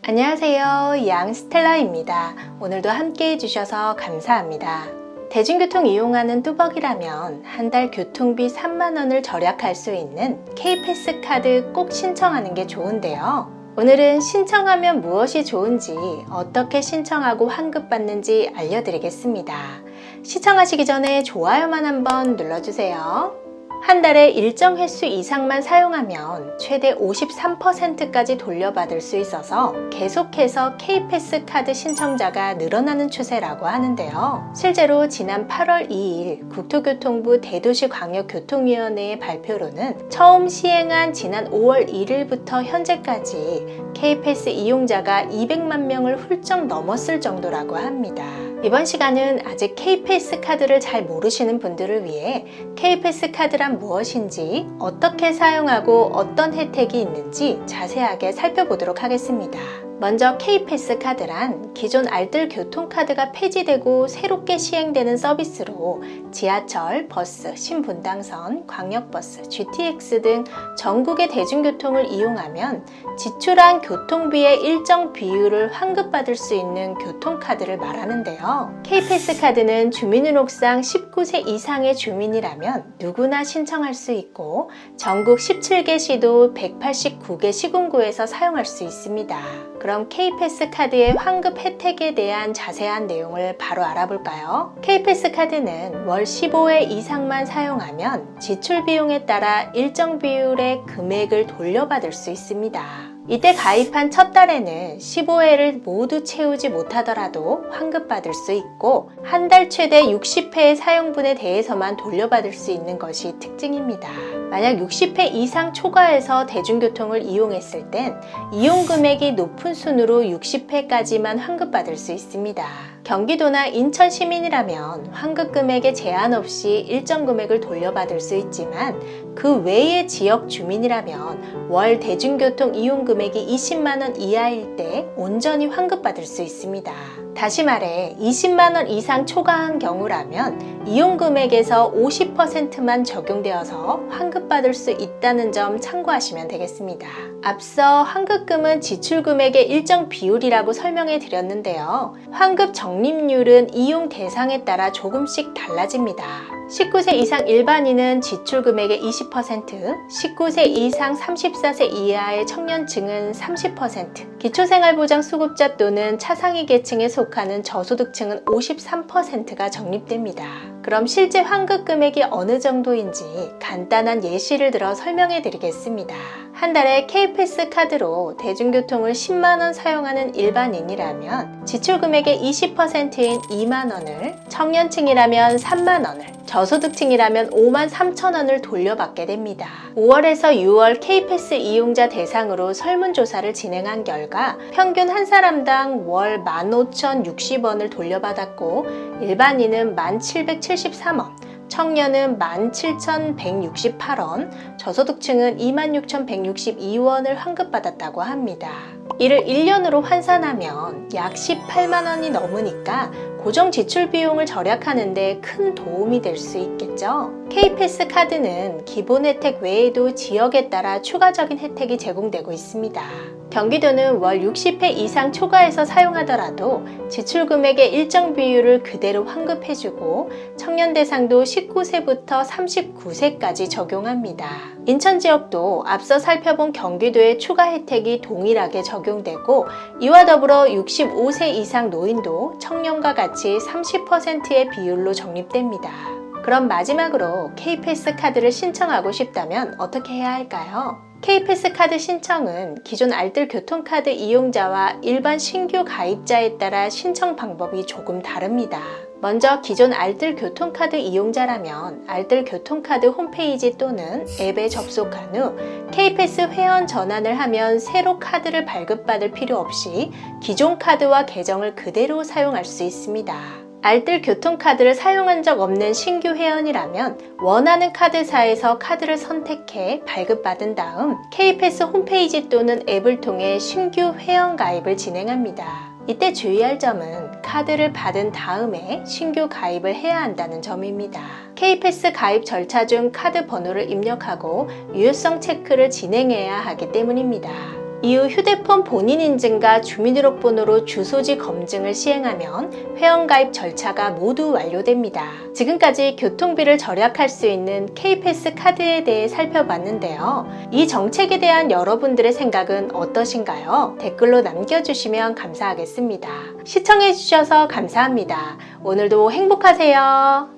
안녕하세요. 양스텔라입니다. 오늘도 함께 해주셔서 감사합니다. 대중교통 이용하는 뚜벅이라면 한 달 교통비 3만원을 절약할 수 있는 K패스 카드 꼭 신청하는 게 좋은데요. 오늘은 신청하면 무엇이 좋은지, 어떻게 신청하고 환급받는지 알려드리겠습니다. 시청하시기 전에 좋아요만 한번 눌러주세요. 한 달에 일정 횟수 이상만 사용하면 최대 53%까지 돌려받을 수 있어서 계속해서 K패스 카드 신청자가 늘어나는 추세라고 하는데요. 실제로 지난 8월 2일 국토교통부 대도시광역교통위원회의 발표로는 처음 시행한 지난 5월 1일부터 현재까지 K패스 이용자가 200만 명을 훌쩍 넘었을 정도라고 합니다. 이번 시간은 아직 K패스 카드를 잘 모르시는 분들을 위해 K패스 카드란 무엇인지, 어떻게 사용하고 어떤 혜택이 있는지 자세하게 살펴보도록 하겠습니다. 먼저 K패스 카드란 기존 알뜰 교통카드가 폐지되고 새롭게 시행되는 서비스로 지하철, 버스, 신분당선, 광역버스, GTX 등 전국의 대중교통을 이용하면 지출한 교통비의 일정 비율을 환급받을 수 있는 교통카드를 말하는데요. K패스 카드는 주민등록상 19세 이상의 주민이라면 누구나 신청할 수 있고 전국 17개 시도 189개 시군구에서 사용할 수 있습니다. 그럼 K패스 카드의 환급 혜택에 대한 자세한 내용을 바로 알아볼까요? K패스 카드는 월 15회 이상만 사용하면 지출 비용에 따라 일정 비율의 금액을 돌려받을 수 있습니다. 이때 가입한 첫 달에는 15회를 모두 채우지 못하더라도 환급받을 수 있고 한 달 최대 60회의 사용분에 대해서만 돌려받을 수 있는 것이 특징입니다. 만약 60회 이상 초과해서 대중교통을 이용했을 땐 이용 금액이 높은 순으로 60회까지만 환급받을 수 있습니다. 경기도나 인천 시민이라면 환급 금액에 제한 없이 일정 금액을 돌려받을 수 있지만 그 외의 지역 주민이라면 월 대중교통 이용 금액이 20만원 이하일 때 온전히 환급받을 수 있습니다. 다시 말해 20만원 이상 초과한 경우라면 이용 금액에서 50%만 적용되어서 환급받을 수 있다는 점 참고하시면 되겠습니다. 앞서 환급금은 지출 금액의 일정 비율이라고 설명해 드렸는데요. 환급 적립률은 이용 대상에 따라 조금씩 달라집니다. 19세 이상 일반인은 지출 금액의 20%, 19세 이상 34세 이하의 청년층은 30%, 기초생활보장 수급자 또는 차상위 계층에 속하는 저소득층은 53%가 적립됩니다. 그럼 실제 환급 금액이 어느 정도인지 간단한 예시를 들어 설명해 드리겠습니다. 한 달에 K패스 카드로 대중교통을 10만원 사용하는 일반인이라면 지출 금액의 20%인 2만원을, 청년층이라면 3만원을, 저소득층이라면 5만 3천원을 돌려받게 됩니다. 5월에서 6월 K패스 이용자 대상으로 설문조사를 진행한 결과 평균 한 사람당 월 15,060원을 돌려받았고 일반인은 1,773원, 청년은 17,168원, 저소득층은 26,162원을 환급받았다고 합니다. 이를 1년으로 환산하면 약 18만원이 넘으니까 고정 지출 비용을 절약하는 데 큰 도움이 될 수 있겠죠. K패스 카드는 기본 혜택 외에도 지역에 따라 추가적인 혜택이 제공되고 있습니다. 경기도는 월 60회 이상 초과해서 사용하더라도 지출 금액의 일정 비율을 그대로 환급해주고 청년 대상도 19세부터 39세까지 적용합니다. 인천 지역도 앞서 살펴본 경기도의 추가 혜택이 동일하게 적용되고 이와 더불어 65세 이상 노인도 청년과 같이 30%의 비율로 적립됩니다. 그럼 마지막으로 K패스 카드를 신청하고 싶다면 어떻게 해야 할까요? K패스 카드 신청은 기존 알뜰 교통카드 이용자와 일반 신규 가입자에 따라 신청 방법이 조금 다릅니다. 먼저 기존 알뜰 교통카드 이용자라면 알뜰 교통카드 홈페이지 또는 앱에 접속한 후 K패스 회원 전환을 하면 새로 카드를 발급받을 필요 없이 기존 카드와 계정을 그대로 사용할 수 있습니다. 알뜰 교통카드를 사용한 적 없는 신규 회원이라면 원하는 카드사에서 카드를 선택해 발급받은 다음 K패스 홈페이지 또는 앱을 통해 신규 회원 가입을 진행합니다. 이때 주의할 점은 카드를 받은 다음에 신규 가입을 해야 한다는 점입니다. K패스 가입 절차 중 카드 번호를 입력하고 유효성 체크를 진행해야 하기 때문입니다. 이후 휴대폰 본인 인증과 주민등록번호로 주소지 검증을 시행하면 회원가입 절차가 모두 완료됩니다. 지금까지 교통비를 절약할 수 있는 K패스 카드에 대해 살펴봤는데요. 이 정책에 대한 여러분들의 생각은 어떠신가요? 댓글로 남겨주시면 감사하겠습니다. 시청해주셔서 감사합니다. 오늘도 행복하세요.